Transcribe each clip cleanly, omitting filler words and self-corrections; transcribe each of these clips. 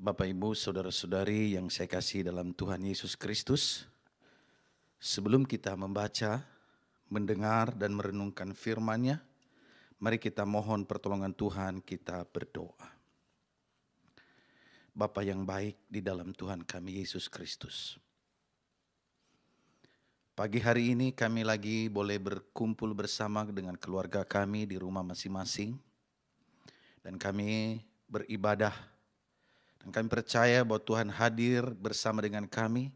Bapak, Ibu, Saudara-saudari yang saya kasih dalam Tuhan Yesus Kristus, sebelum kita membaca, mendengar dan merenungkan firman-Nya, mari kita mohon pertolongan Tuhan, kita berdoa. Bapa yang baik di dalam Tuhan kami Yesus Kristus, pagi hari ini kami lagi boleh berkumpul bersama dengan keluarga kami di rumah masing-masing, dan kami beribadah. Dan kami percaya bahwa Tuhan hadir bersama dengan kami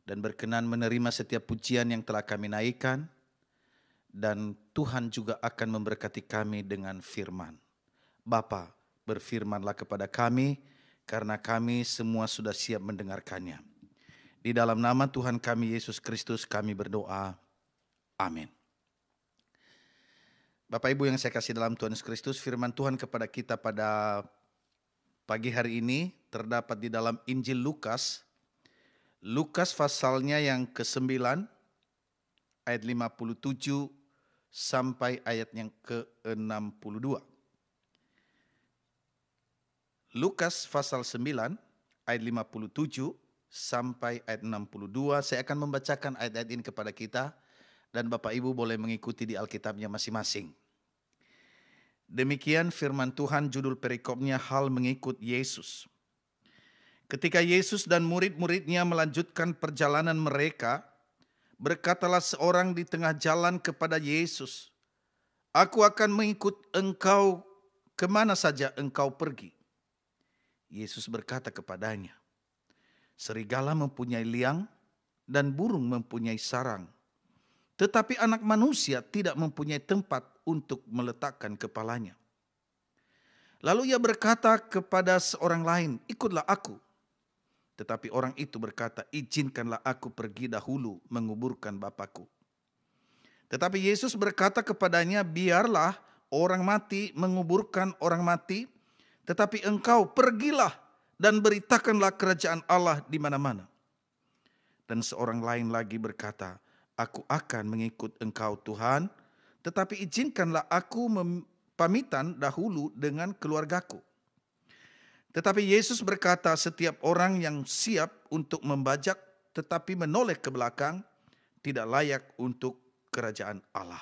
dan berkenan menerima setiap pujian yang telah kami naikkan. Dan Tuhan juga akan memberkati kami dengan firman. Bapa, berfirmanlah kepada kami karena kami semua sudah siap mendengarkannya. Di dalam nama Tuhan kami Yesus Kristus kami berdoa. Amin. Bapak Ibu yang saya kasih dalam Tuhan Yesus Kristus, firman Tuhan kepada kita pada pagi hari ini terdapat di dalam Injil Lukas. Lukas pasalnya yang ke-9 ayat 57 sampai ayat yang ke-62. Lukas pasal 9 ayat 57 sampai ayat 62. Saya akan membacakan ayat-ayat ini kepada kita dan Bapak Ibu boleh mengikuti di Alkitabnya masing-masing. Demikian firman Tuhan, judul perikopnya hal mengikut Yesus. Ketika Yesus dan murid-muridnya melanjutkan perjalanan mereka, berkatalah seorang di tengah jalan kepada Yesus, "Aku akan mengikut engkau kemana saja engkau pergi." Yesus berkata kepadanya, "Serigala mempunyai liang dan burung mempunyai sarang, tetapi anak manusia tidak mempunyai tempat untuk meletakkan kepalanya." Lalu ia berkata kepada seorang lain, "Ikutlah aku." Tetapi orang itu berkata, "Izinkanlah aku pergi dahulu menguburkan Bapakku." Tetapi Yesus berkata kepadanya, "Biarlah orang mati menguburkan orang mati, tetapi engkau pergilah dan beritakanlah kerajaan Allah di mana-mana." Dan seorang lain lagi berkata, "Aku akan mengikut engkau Tuhan, tetapi izinkanlah aku pamitan dahulu dengan keluargaku." Tetapi Yesus berkata, "Setiap orang yang siap untuk membajak tetapi menoleh ke belakang, tidak layak untuk kerajaan Allah."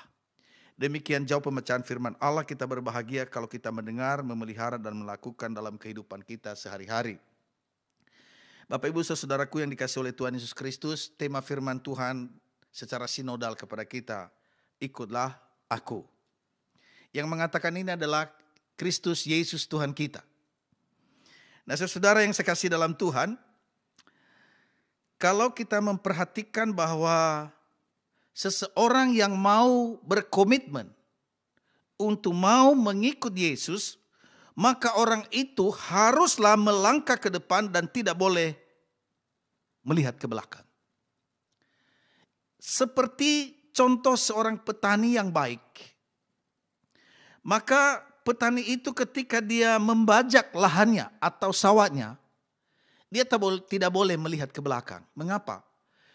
Demikian jauh pembacaan firman Allah. Kita berbahagia kalau kita mendengar, memelihara dan melakukan dalam kehidupan kita sehari-hari. Bapak Ibu saudaraku yang dikasihi oleh Tuhan Yesus Kristus, tema firman Tuhan secara sinodal kepada kita, "Ikutlah aku." Yang mengatakan ini adalah Kristus Yesus Tuhan kita. Nah, saudara yang saya kasih dalam Tuhan, kalau kita memperhatikan bahwa seseorang yang mau berkomitmen untuk mau mengikut Yesus, maka orang itu haruslah melangkah ke depan dan tidak boleh melihat ke belakang. Seperti contoh seorang petani yang baik. Maka petani itu ketika dia membajak lahannya atau sawahnya, dia tidak boleh melihat ke belakang. Mengapa?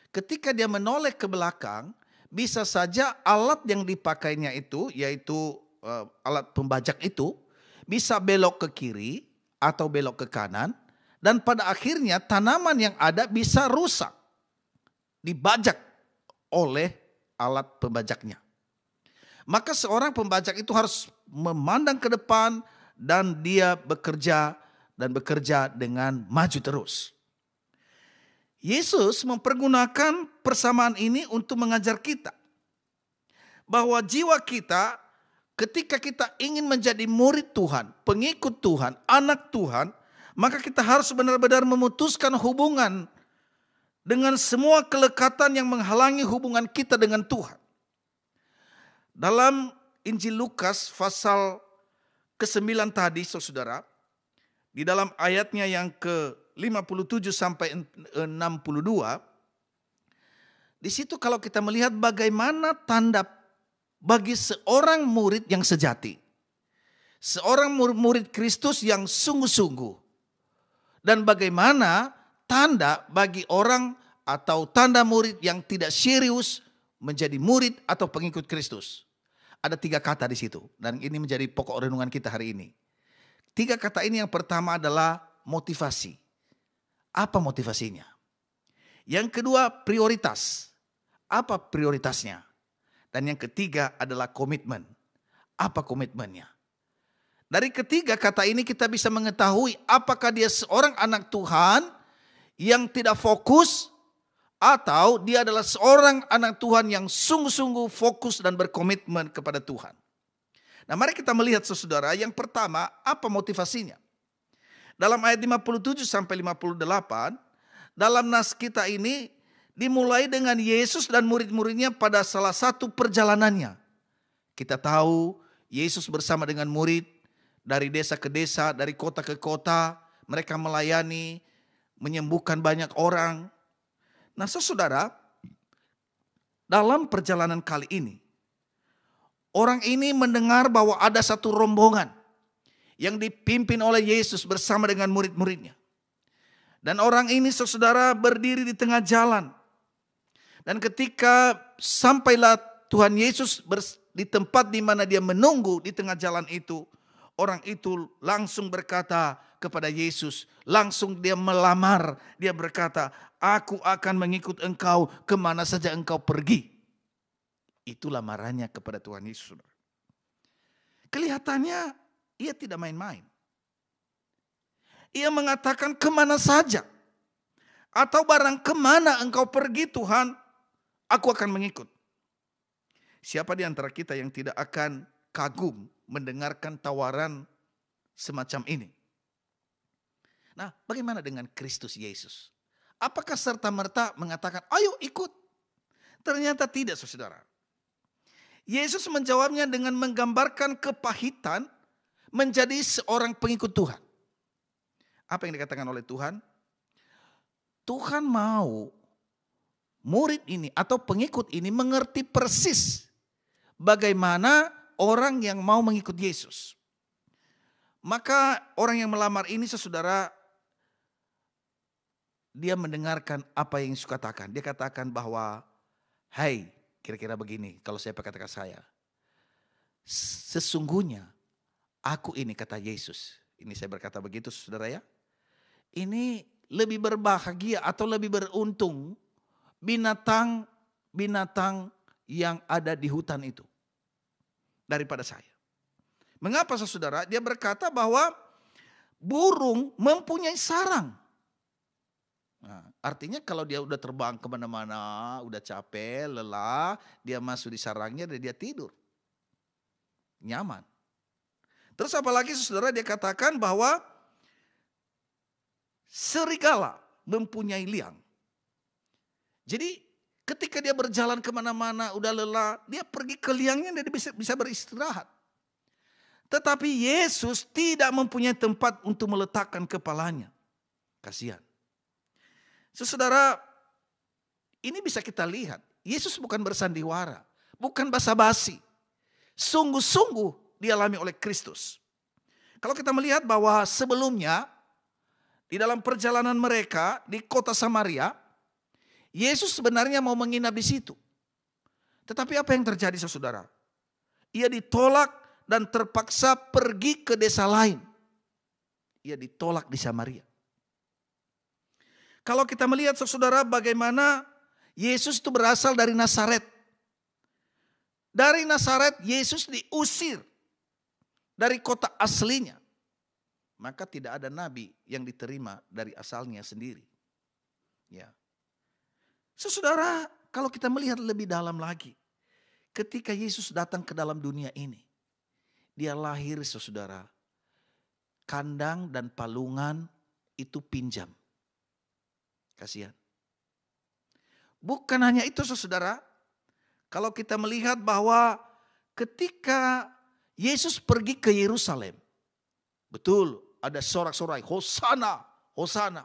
Ketika dia menoleh ke belakang, bisa saja alat yang dipakainya itu, yaitu alat pembajak itu, bisa belok ke kiri atau belok ke kanan, dan pada akhirnya tanaman yang ada bisa rusak, dibajak oleh alat pembajaknya. Maka seorang pembajak itu harus memandang ke depan dan dia bekerja dengan maju terus. Yesus mempergunakan persamaan ini untuk mengajar kita bahwa jiwa kita ketika kita ingin menjadi murid Tuhan, pengikut Tuhan, anak Tuhan, maka kita harus benar-benar memutuskan hubungan dengan semua kelekatan yang menghalangi hubungan kita dengan Tuhan. Dalam Injil Lukas pasal ke-9 tadi, saudara, di dalam ayatnya yang ke-57 sampai 62, di situ kalau kita melihat bagaimana tanda bagi seorang murid yang sejati, seorang murid Kristus yang sungguh-sungguh, dan bagaimana tanda bagi orang atau tanda murid yang tidak serius menjadi murid atau pengikut Kristus. Ada 3 kata di situ dan ini menjadi pokok renungan kita hari ini. 3 kata ini, yang pertama adalah motivasi. Apa motivasinya? Yang kedua, prioritas. Apa prioritasnya? Dan yang ketiga adalah komitmen. Apa komitmennya? Dari ketiga kata ini kita bisa mengetahui apakah dia seorang anak Tuhan yang tidak fokus, atau dia adalah seorang anak Tuhan yang sungguh-sungguh fokus dan berkomitmen kepada Tuhan. Nah, mari kita melihat saudara, yang pertama apa motivasinya. Dalam ayat 57 sampai 58, dalam nas kita ini dimulai dengan Yesus dan murid-muridnya pada salah satu perjalanannya. Kita tahu Yesus bersama dengan murid dari desa ke desa, dari kota ke kota, mereka melayani, menyembuhkan banyak orang. Nah, saudara, dalam perjalanan kali ini, orang ini mendengar bahwa ada satu rombongan yang dipimpin oleh Yesus bersama dengan murid-muridnya. Dan orang ini saudara berdiri di tengah jalan. Dan ketika sampailah Tuhan Yesus di tempat di mana dia menunggu di tengah jalan itu, orang itu langsung berkata kepada Yesus, langsung dia melamar, dia berkata, aku akan mengikut engkau kemana saja engkau pergi. Itu lamarannya kepada Tuhan Yesus. Kelihatannya ia tidak main-main. Ia mengatakan kemana saja. Atau barang kemana engkau pergi Tuhan, aku akan mengikut. Siapa di antara kita yang tidak akan kagum mendengarkan tawaran semacam ini? Nah, bagaimana dengan Kristus Yesus? Apakah serta-merta mengatakan, ayo ikut? Ternyata tidak, saudara. Yesus menjawabnya dengan menggambarkan kepahitan menjadi seorang pengikut Tuhan. Apa yang dikatakan oleh Tuhan? Tuhan mau murid ini atau pengikut ini mengerti persis bagaimana orang yang mau mengikut Yesus. Maka orang yang melamar ini, saudara, dia mendengarkan apa yang Yesus katakan. Dia katakan bahwa, hai, kira-kira begini kalau saya katakan saya. Sesungguhnya aku ini, kata Yesus. Ini saya berkata begitu saudara ya. Ini lebih berbahagia atau lebih beruntung binatang yang ada di hutan itu daripada saya. Mengapa saudara? Dia berkata bahwa burung mempunyai sarang. Nah, artinya kalau dia udah terbang kemana-mana, udah capek, lelah, dia masuk di sarangnya dan dia tidur. Nyaman. Terus apalagi saudara, dia katakan bahwa serigala mempunyai liang. Jadi ketika dia berjalan kemana-mana, udah lelah, dia pergi ke liangnya dan dia bisa beristirahat. Tetapi Yesus tidak mempunyai tempat untuk meletakkan kepalanya. Kasihan. Saudara, ini bisa kita lihat. Yesus bukan bersandiwara, bukan basa-basi. Sungguh-sungguh dialami oleh Kristus. Kalau kita melihat bahwa sebelumnya, di dalam perjalanan mereka di kota Samaria, Yesus sebenarnya mau menginap di situ. Tetapi apa yang terjadi saudara? Ia ditolak dan terpaksa pergi ke desa lain. Ia ditolak di Samaria. Kalau kita melihat saudara bagaimana Yesus itu berasal dari Nazaret. Dari Nazaret Yesus diusir dari kota aslinya. Maka tidak ada nabi yang diterima dari asalnya sendiri. Ya. Saudara, kalau kita melihat lebih dalam lagi, ketika Yesus datang ke dalam dunia ini, dia lahir saudara, kandang dan palungan itu pinjam. Kasihan. Bukan hanya itu saudara, kalau kita melihat bahwa ketika Yesus pergi ke Yerusalem, betul ada sorak-sorai, Hosana, Hosana.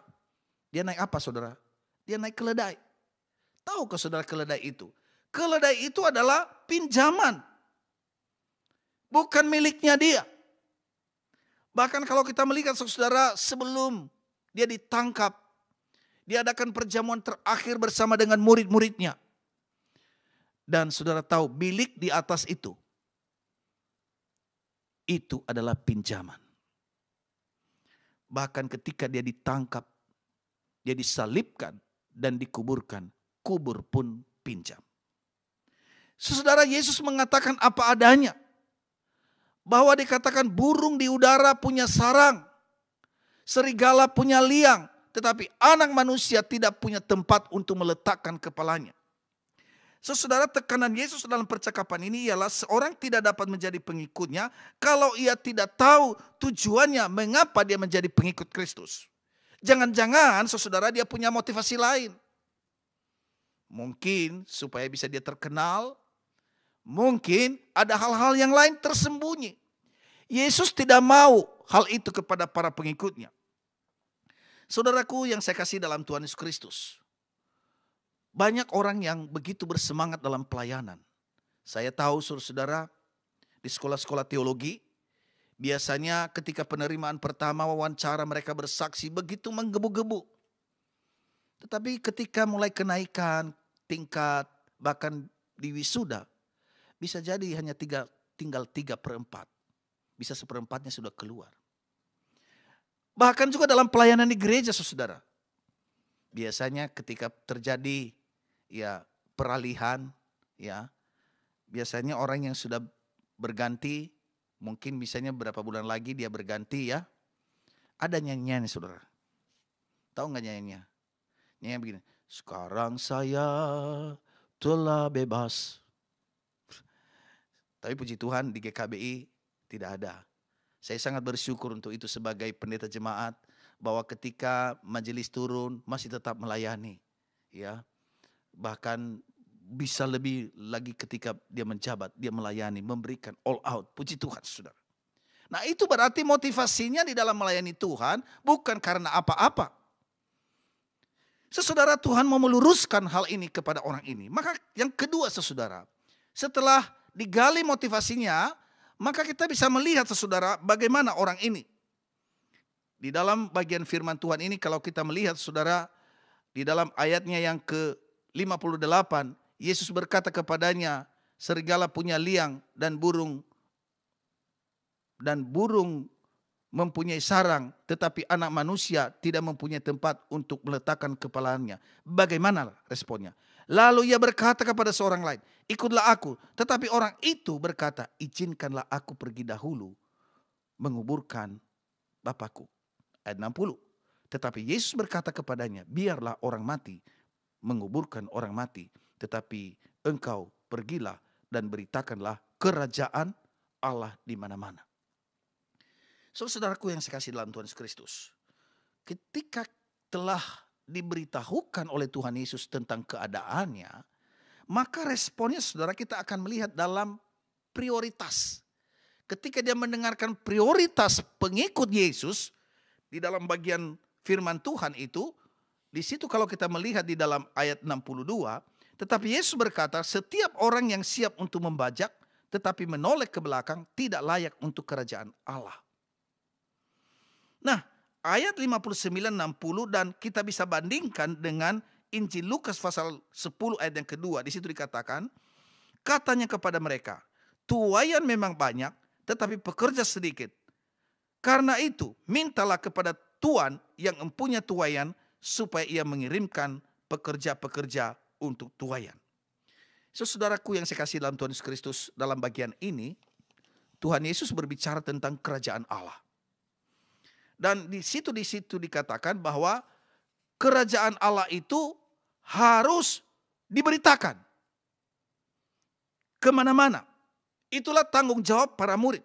Dia naik apa saudara? Dia naik keledai. Tahukah saudara keledai itu? Keledai itu adalah pinjaman. Bukan miliknya dia. Bahkan kalau kita melihat saudara sebelum dia ditangkap, diadakan perjamuan terakhir bersama dengan murid-muridnya. Dan saudara tahu bilik di atas itu adalah pinjaman. Bahkan ketika dia ditangkap, dia disalibkan dan dikuburkan, kubur pun pinjam. Saudara, Yesus mengatakan apa adanya. Bahwa dikatakan burung di udara punya sarang, serigala punya liang, tetapi anak manusia tidak punya tempat untuk meletakkan kepalanya. Saudara, tekanan Yesus dalam percakapan ini ialah seorang tidak dapat menjadi pengikutnya kalau ia tidak tahu tujuannya mengapa dia menjadi pengikut Kristus. Jangan-jangan saudara dia punya motivasi lain. Mungkin supaya bisa dia terkenal, mungkin ada hal-hal yang lain tersembunyi. Yesus tidak mau hal itu kepada para pengikutnya. Saudaraku yang saya kasih dalam Tuhan Yesus Kristus, banyak orang yang begitu bersemangat dalam pelayanan. Saya tahu saudara, di sekolah-sekolah teologi, biasanya ketika penerimaan pertama wawancara mereka bersaksi begitu menggebu-gebu. Tetapi ketika mulai kenaikan tingkat, bahkan di wisuda, bisa jadi hanya tinggal 3/4. Bisa 1/4-nya sudah keluar. Bahkan juga dalam pelayanan di gereja saudara. Biasanya ketika terjadi peralihan, biasanya orang yang sudah berganti, mungkin misalnya berapa bulan lagi dia berganti ada nyanyian saudara. Tahu nggak nyanyiannya? Nyanyian begini, sekarang saya telah bebas. Tapi puji Tuhan di GKBI tidak ada. Saya sangat bersyukur untuk itu sebagai pendeta jemaat, bahwa ketika majelis turun masih tetap melayani. Bahkan bisa lebih lagi ketika dia menjabat, dia melayani, memberikan all out. Puji Tuhan saudara. Nah itu berarti motivasinya di dalam melayani Tuhan bukan karena apa-apa. Saudara, Tuhan mau meluruskan hal ini kepada orang ini. Maka yang kedua saudara, setelah digali motivasinya, maka kita bisa melihat saudara bagaimana orang ini. Di dalam bagian firman Tuhan ini kalau kita melihat saudara, di dalam ayatnya yang ke-58, Yesus berkata kepadanya, serigala punya liang dan burung mempunyai sarang, tetapi anak manusia tidak mempunyai tempat untuk meletakkan kepalanya. Bagaimana responnya? Lalu ia berkata kepada seorang lain, ikutlah aku. Tetapi orang itu berkata, izinkanlah aku pergi dahulu menguburkan Bapakku. Ayat 60. Tetapi Yesus berkata kepadanya, biarlah orang mati menguburkan orang mati, tetapi engkau pergilah dan beritakanlah kerajaan Allah di mana-mana. Saudaraku yang saya kasih dalam Tuhan Yesus Kristus, ketika telah diberitahukan oleh Tuhan Yesus tentang keadaannya, maka responnya saudara kita akan melihat dalam prioritas. Ketika dia mendengarkan prioritas pengikut Yesus di dalam bagian firman Tuhan itu, di situ kalau kita melihat di dalam ayat 62, tetapi Yesus berkata, setiap orang yang siap untuk membajak tetapi menoleh ke belakang tidak layak untuk kerajaan Allah. Nah, ayat 59-60 dan kita bisa bandingkan dengan Injil Lukas pasal 10 ayat yang kedua. Di situ dikatakan, katanya kepada mereka, tuaian memang banyak tetapi pekerja sedikit. Karena itu mintalah kepada Tuan yang mempunyai tuaian supaya ia mengirimkan pekerja-pekerja untuk tuaian. Saudaraku yang saya kasih dalam Tuhan Yesus Kristus, dalam bagian ini Tuhan Yesus berbicara tentang kerajaan Allah. Dan di situ dikatakan bahwa kerajaan Allah itu harus diberitakan kemana-mana. Itulah tanggung jawab para murid.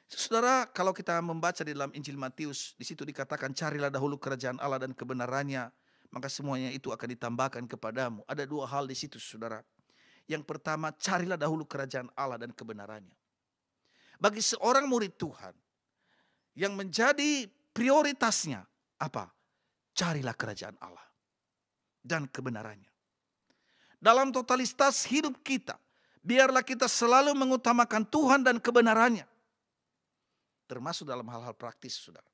Saudara, kalau kita membaca di dalam Injil Matius, di situ dikatakan carilah dahulu kerajaan Allah dan kebenarannya, maka semuanya itu akan ditambahkan kepadamu. Ada dua hal di situ saudara. Yang pertama, carilah dahulu kerajaan Allah dan kebenarannya. Bagi seorang murid Tuhan, yang menjadi prioritasnya apa? Carilah kerajaan Allah dan kebenarannya. Dalam totalitas hidup kita, biarlah kita selalu mengutamakan Tuhan dan kebenarannya. Termasuk dalam hal-hal praktis, saudara.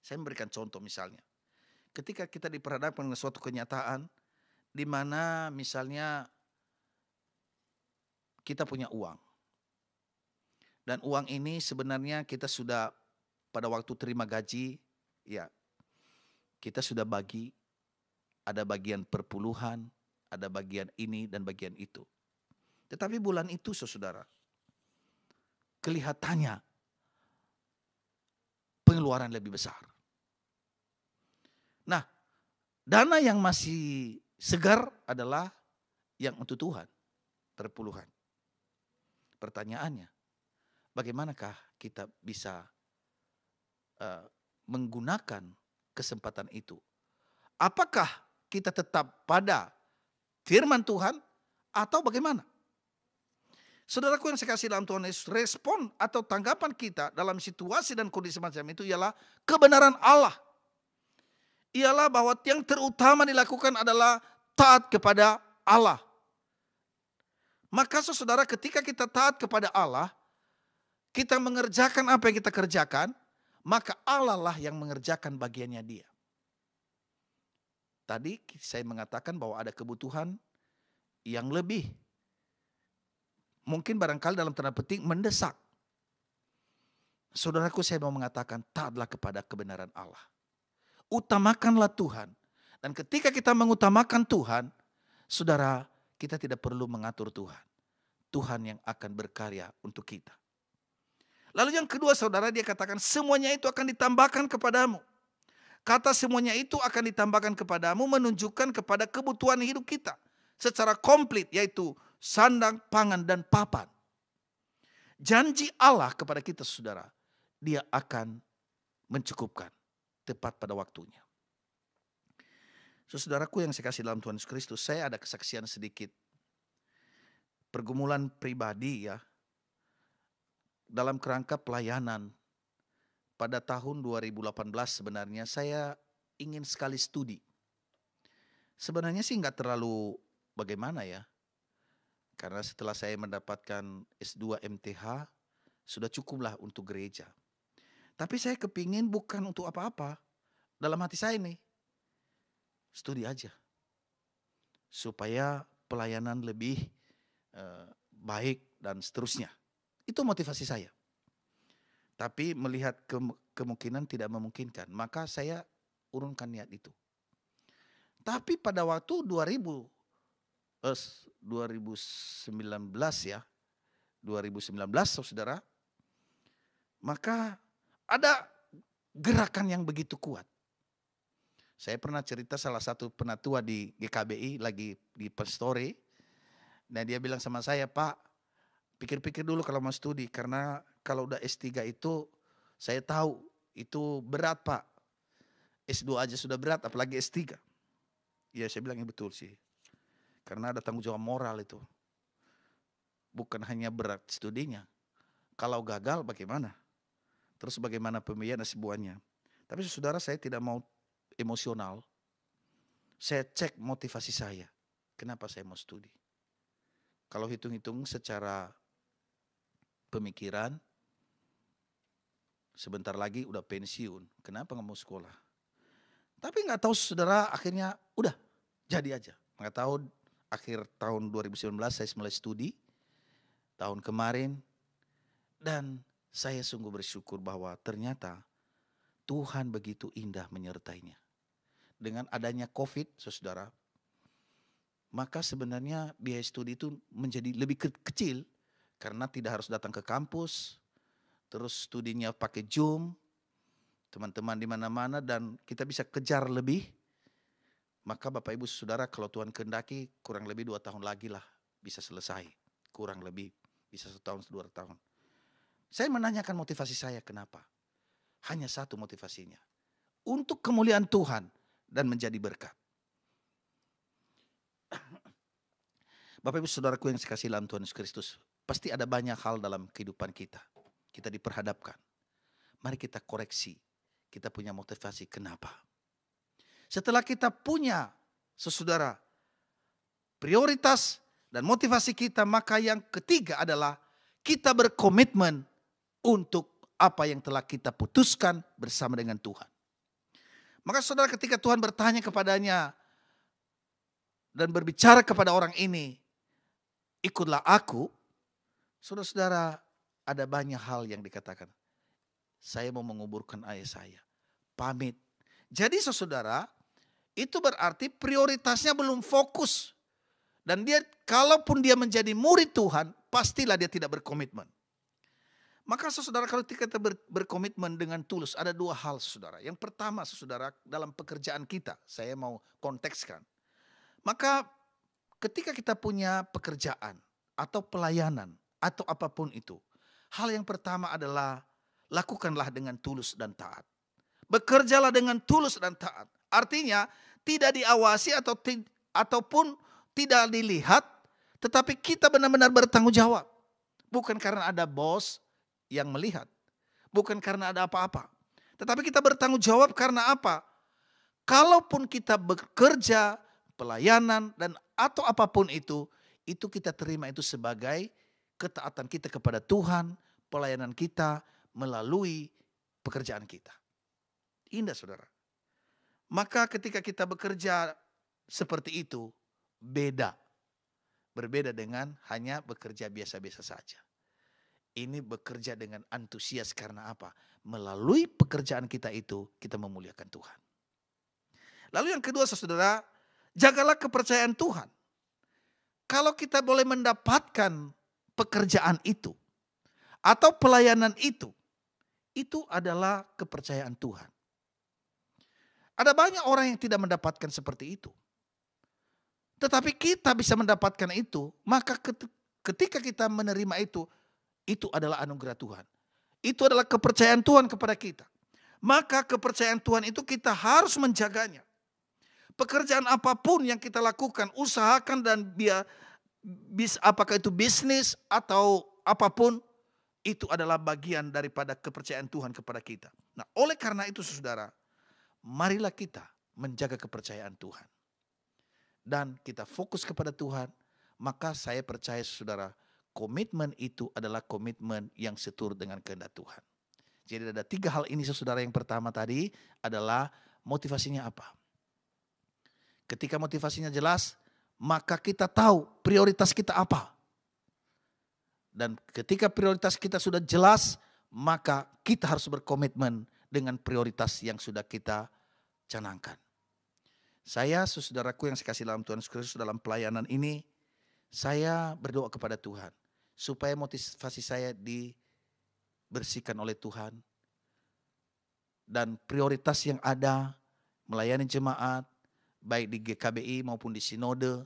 Saya memberikan contoh misalnya. Ketika kita diperhadapkan dengan suatu kenyataan, di mana misalnya kita punya uang. Dan uang ini sebenarnya kita sudah pada waktu terima gaji, ya kita sudah bagi, ada bagian perpuluhan, ada bagian ini dan bagian itu. Tetapi bulan itu saudara, kelihatannya pengeluaran lebih besar. Nah, dana yang masih segar adalah yang untuk Tuhan, perpuluhan. Pertanyaannya, bagaimanakah kita bisa menggunakan kesempatan itu? Apakah kita tetap pada firman Tuhan atau bagaimana? Saudaraku yang saya kasih dalam Tuhan Yesus, respon atau tanggapan kita dalam situasi dan kondisi macam itu ialah kebenaran Allah. Ialah bahwa yang terutama dilakukan adalah taat kepada Allah. Maka saudara, ketika kita taat kepada Allah, kita mengerjakan apa yang kita kerjakan, maka Allah lah yang mengerjakan bagiannya Dia. Tadi saya mengatakan bahwa ada kebutuhan yang lebih, mungkin barangkali dalam tanda petik mendesak. Saudaraku, saya mau mengatakan taatlah kepada kebenaran Allah. Utamakanlah Tuhan. Dan ketika kita mengutamakan Tuhan, saudara, kita tidak perlu mengatur Tuhan. Tuhan yang akan berkarya untuk kita. Lalu yang kedua saudara, dia katakan semuanya itu akan ditambahkan kepadamu. Kata semuanya itu akan ditambahkan kepadamu menunjukkan kepada kebutuhan hidup kita secara komplit, yaitu sandang, pangan, dan papan. Janji Allah kepada kita saudara, Dia akan mencukupkan tepat pada waktunya. Saudaraku yang saya kasih dalam Tuhan Yesus Kristus, saya ada kesaksian sedikit. Pergumulan pribadi ya, dalam kerangka pelayanan. Pada tahun 2018 sebenarnya saya ingin sekali studi. Sebenarnya sih nggak terlalu bagaimana ya. Karena setelah saya mendapatkan S2 MTH, sudah cukuplah untuk gereja. Tapi saya kepingin bukan untuk apa-apa. Dalam hati saya nih, studi aja. Supaya pelayanan lebih baik dan seterusnya. Itu motivasi saya. Tapi melihat kemungkinan tidak memungkinkan, maka saya urunkan niat itu. Tapi pada waktu 2019 ya, 2019 saudara, maka ada gerakan yang begitu kuat. Saya pernah cerita salah satu penatua di GKBI lagi di Pastore. Nah dia bilang sama saya, Pak, pikir-pikir dulu kalau mau studi. Karena kalau udah S3 itu saya tahu itu berat Pak. S2 aja sudah berat apalagi S3. Ya saya bilang betul sih. Karena ada tanggung jawab moral itu. Bukan hanya berat studinya. Kalau gagal bagaimana? Terus bagaimana pembiayaan dan sebuahnya. Tapi saudara, saya tidak mau emosional. Saya cek motivasi saya. Kenapa saya mau studi? Kalau hitung-hitung secara pemikiran, sebentar lagi udah pensiun. Kenapa nggak mau sekolah? Tapi nggak tahu saudara, akhirnya udah jadi aja. Nggak tahu akhir tahun 2019 saya mulai studi. Tahun kemarin. Dan saya sungguh bersyukur bahwa ternyata Tuhan begitu indah menyertainya. Dengan adanya COVID, saudara, maka sebenarnya biaya studi itu menjadi lebih kecil karena tidak harus datang ke kampus, terus studinya pakai Zoom, teman-teman di mana-mana dan kita bisa kejar lebih. Maka Bapak Ibu Saudara, kalau Tuhan kehendaki kurang lebih 2 tahun lagi lah bisa selesai, kurang lebih bisa 1 tahun 2 tahun. Saya menanyakan motivasi saya kenapa? Hanya satu motivasinya, untuk kemuliaan Tuhan dan menjadi berkat. Bapak Ibu Saudaraku yang saya kasih dalam Tuhan Yesus Kristus, pasti ada banyak hal dalam kehidupan kita. Kita diperhadapkan. Mari kita koreksi. Kita punya motivasi kenapa. Setelah kita punya, saudara, prioritas dan motivasi kita, maka yang ketiga adalah kita berkomitmen untuk apa yang telah kita putuskan bersama dengan Tuhan. Maka saudara, ketika Tuhan bertanya kepadanya dan berbicara kepada orang ini, ikutlah aku, saudara-saudara, ada banyak hal yang dikatakan. saya mau menguburkan ayah saya. Pamit. Jadi saudara, itu berarti prioritasnya belum fokus. Dan dia, kalaupun dia menjadi murid Tuhan, pastilah dia tidak berkomitmen. Maka saudara, kalau kita berkomitmen dengan tulus, ada dua hal saudara. Yang pertama saudara, dalam pekerjaan kita, saya mau kontekskan. Maka ketika kita punya pekerjaan atau pelayanan atau apapun itu, hal yang pertama adalah lakukanlah dengan tulus dan taat. Bekerjalah dengan tulus dan taat. Artinya tidak diawasi ataupun tidak dilihat, tetapi kita benar-benar bertanggung jawab. Bukan karena ada bos yang melihat, bukan karena ada apa-apa, tetapi kita bertanggung jawab karena apa? Kalaupun kita bekerja, pelayanan dan atau apapun itu kita terima itu sebagai ketaatan kita kepada Tuhan, pelayanan kita melalui pekerjaan kita. Indah saudara. Maka ketika kita bekerja seperti itu, berbeda dengan hanya bekerja biasa-biasa saja. Ini bekerja dengan antusias karena apa? Melalui pekerjaan kita itu, kita memuliakan Tuhan. Lalu yang kedua saudara, jagalah kepercayaan Tuhan. Kalau kita boleh mendapatkan pekerjaan itu, atau pelayanan itu adalah kepercayaan Tuhan. Ada banyak orang yang tidak mendapatkan seperti itu. Tetapi kita bisa mendapatkan itu, maka ketika kita menerima itu adalah anugerah Tuhan. Itu adalah kepercayaan Tuhan kepada kita. Maka kepercayaan Tuhan itu kita harus menjaganya. Pekerjaan apapun yang kita lakukan, usahakan dan apakah itu bisnis atau apapun, itu adalah bagian daripada kepercayaan Tuhan kepada kita. Nah, oleh karena itu saudara, marilah kita menjaga kepercayaan Tuhan. Dan kita fokus kepada Tuhan, maka saya percaya saudara, komitmen itu adalah komitmen yang seturut dengan kehendak Tuhan. Jadi ada 3 hal ini saudara. Yang pertama tadi adalah motivasinya apa. Ketika motivasinya jelas, maka kita tahu prioritas kita apa. Dan ketika prioritas kita sudah jelas, maka kita harus berkomitmen dengan prioritas yang sudah kita canangkan. Saya, saudaraku yang saya kasih dalam Tuhan Yesus Kristus, dalam pelayanan ini, saya berdoa kepada Tuhan supaya motivasi saya dibersihkan oleh Tuhan. Dan prioritas yang ada, melayani jemaat, baik di GKBI maupun di sinode,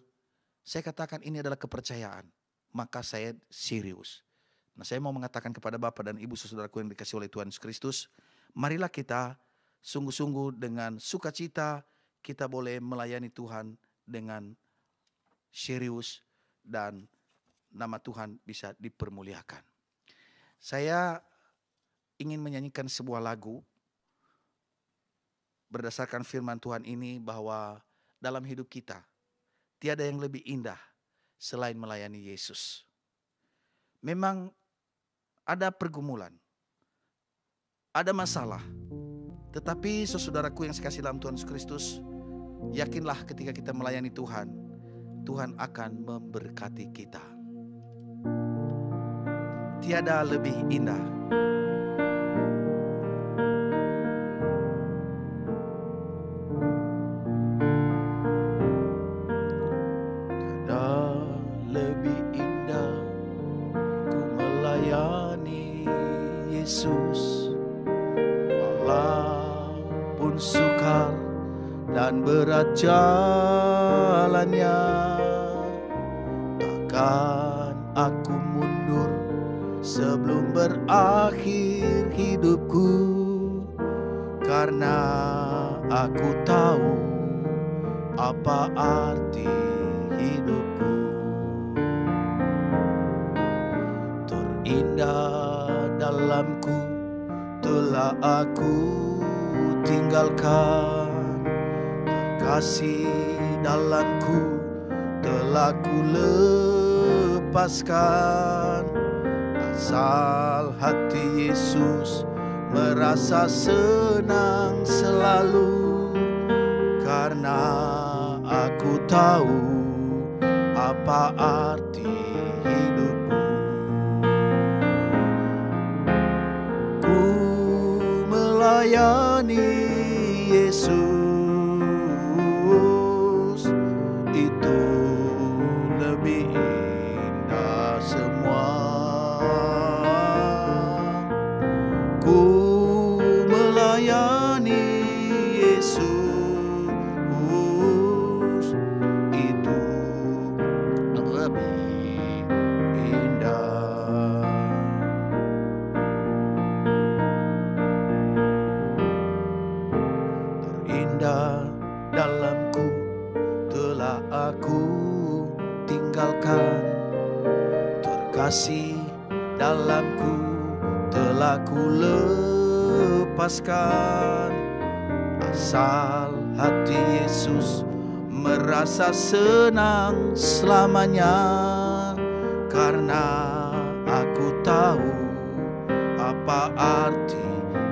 saya katakan ini adalah kepercayaan. Maka saya serius. Nah, saya mau mengatakan kepada Bapak dan Ibu saudaraku yang dikasihi oleh Tuhan Yesus Kristus, marilah kita sungguh-sungguh dengan sukacita kita boleh melayani Tuhan dengan serius dan nama Tuhan bisa dipermuliakan. Saya ingin menyanyikan sebuah lagu berdasarkan firman Tuhan ini bahwa dalam hidup kita tiada yang lebih indah selain melayani Yesus. Memang ada pergumulan, ada masalah. Tetapi saudaraku yang saya kasih dalam Tuhan Yesus Kristus, yakinlah ketika kita melayani Tuhan, Tuhan akan memberkati kita. Tiada lebih indah. Tiada lebih indah ku melayani Yesus, walaupun sukar dan berat jalannya, takkan aku mundur sebelum berakhir hidupku, karena aku tahu apa arti hidupku. Terindah dalamku telah aku tinggalkan, kasih dalamku telah ku lepaskan. Asal hati Yesus merasa senang selalu, karena aku tahu apa arti hidupku. Ku melayani Yesus itu lebih indah semua. Ku melayani Yesus itu lebih indah. Terindah dalamku telah aku tinggalkan, terkasih dalamku telah ku lepaskan. Asal hati Yesus merasa senang selamanya, karena aku tahu apa arti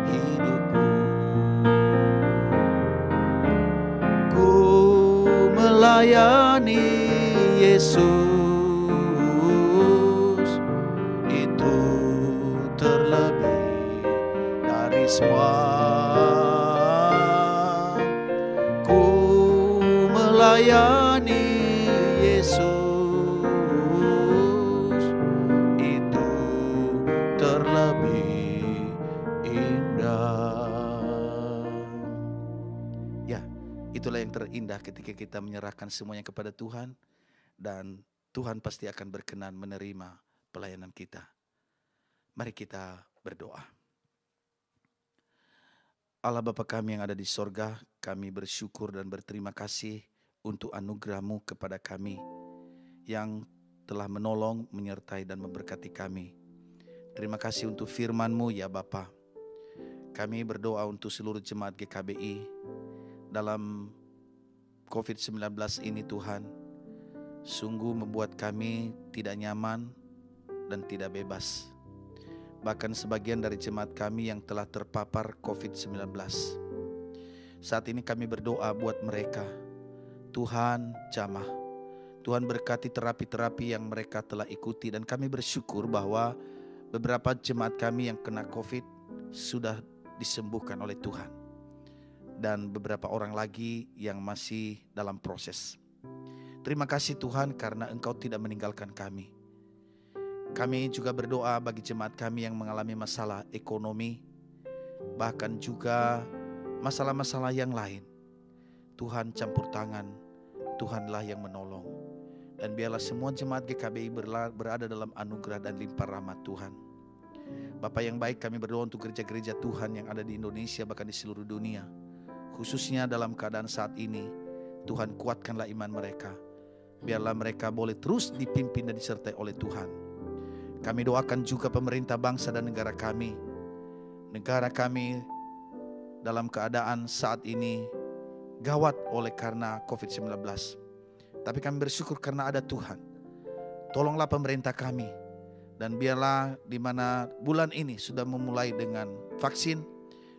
hidupku. Ku melayani Yesus itu terlebih dari semua. Ku melayani Yesus itu terlebih indah. Ya, itulah yang terindah ketika kita menyerahkan semuanya kepada Tuhan, dan Tuhan pasti akan berkenan menerima pelayanan kita. Mari kita berdoa. Allah Bapa kami yang ada di sorga, kami bersyukur dan berterima kasih untuk anugerah-Mu kepada kami yang telah menolong, menyertai dan memberkati kami. Terima kasih untuk firman-Mu ya Bapa. Kami berdoa untuk seluruh jemaat GKBI dalam COVID-19 ini Tuhan. Sungguh membuat kami tidak nyaman dan tidak bebas. Bahkan sebagian dari jemaat kami yang telah terpapar COVID-19. Saat ini kami berdoa buat mereka. Tuhan jamah, Tuhan berkati terapi-terapi yang mereka telah ikuti, dan kami bersyukur bahwa beberapa jemaat kami yang kena COVID sudah disembuhkan oleh Tuhan. Dan beberapa orang lagi yang masih dalam proses. Terima kasih Tuhan karena Engkau tidak meninggalkan kami. Kami juga berdoa bagi jemaat kami yang mengalami masalah ekonomi, bahkan juga masalah-masalah yang lain. Tuhan campur tangan, Tuhanlah yang menolong. Dan biarlah semua jemaat GKBI berada dalam anugerah dan limpah rahmat Tuhan. Bapa yang baik, kami berdoa untuk gereja-gereja Tuhan yang ada di Indonesia, bahkan di seluruh dunia. Khususnya dalam keadaan saat ini, Tuhan kuatkanlah iman mereka. Biarlah mereka boleh terus dipimpin dan disertai oleh Tuhan. Kami doakan juga pemerintah bangsa dan negara kami. Negara kami dalam keadaan saat ini gawat oleh karena COVID-19. Tapi kami bersyukur karena ada Tuhan. Tolonglah pemerintah kami. Dan biarlah di mana bulan ini sudah memulai dengan vaksin.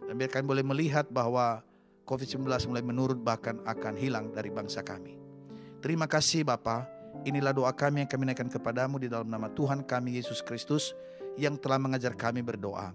Dan biar kami boleh melihat bahwa COVID-19 mulai menurun, bahkan akan hilang dari bangsa kami. Terima kasih Bapa. Inilah doa kami yang kami naikkan kepadamu di dalam nama Tuhan kami Yesus Kristus yang telah mengajar kami berdoa.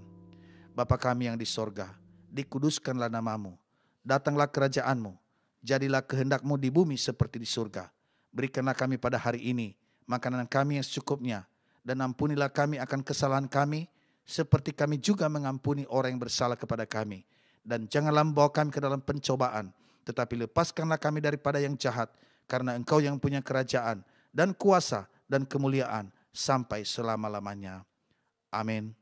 Bapa kami yang di sorga, dikuduskanlah namamu, datanglah kerajaanmu, jadilah kehendakmu di bumi seperti di surga. Berikanlah kami pada hari ini makanan kami yang secukupnya, dan ampunilah kami akan kesalahan kami, seperti kami juga mengampuni orang yang bersalah kepada kami. Dan janganlah membawa kami ke dalam pencobaan, tetapi lepaskanlah kami daripada yang jahat, karena Engkau yang punya kerajaan dan kuasa dan kemuliaan sampai selama-lamanya. Amin.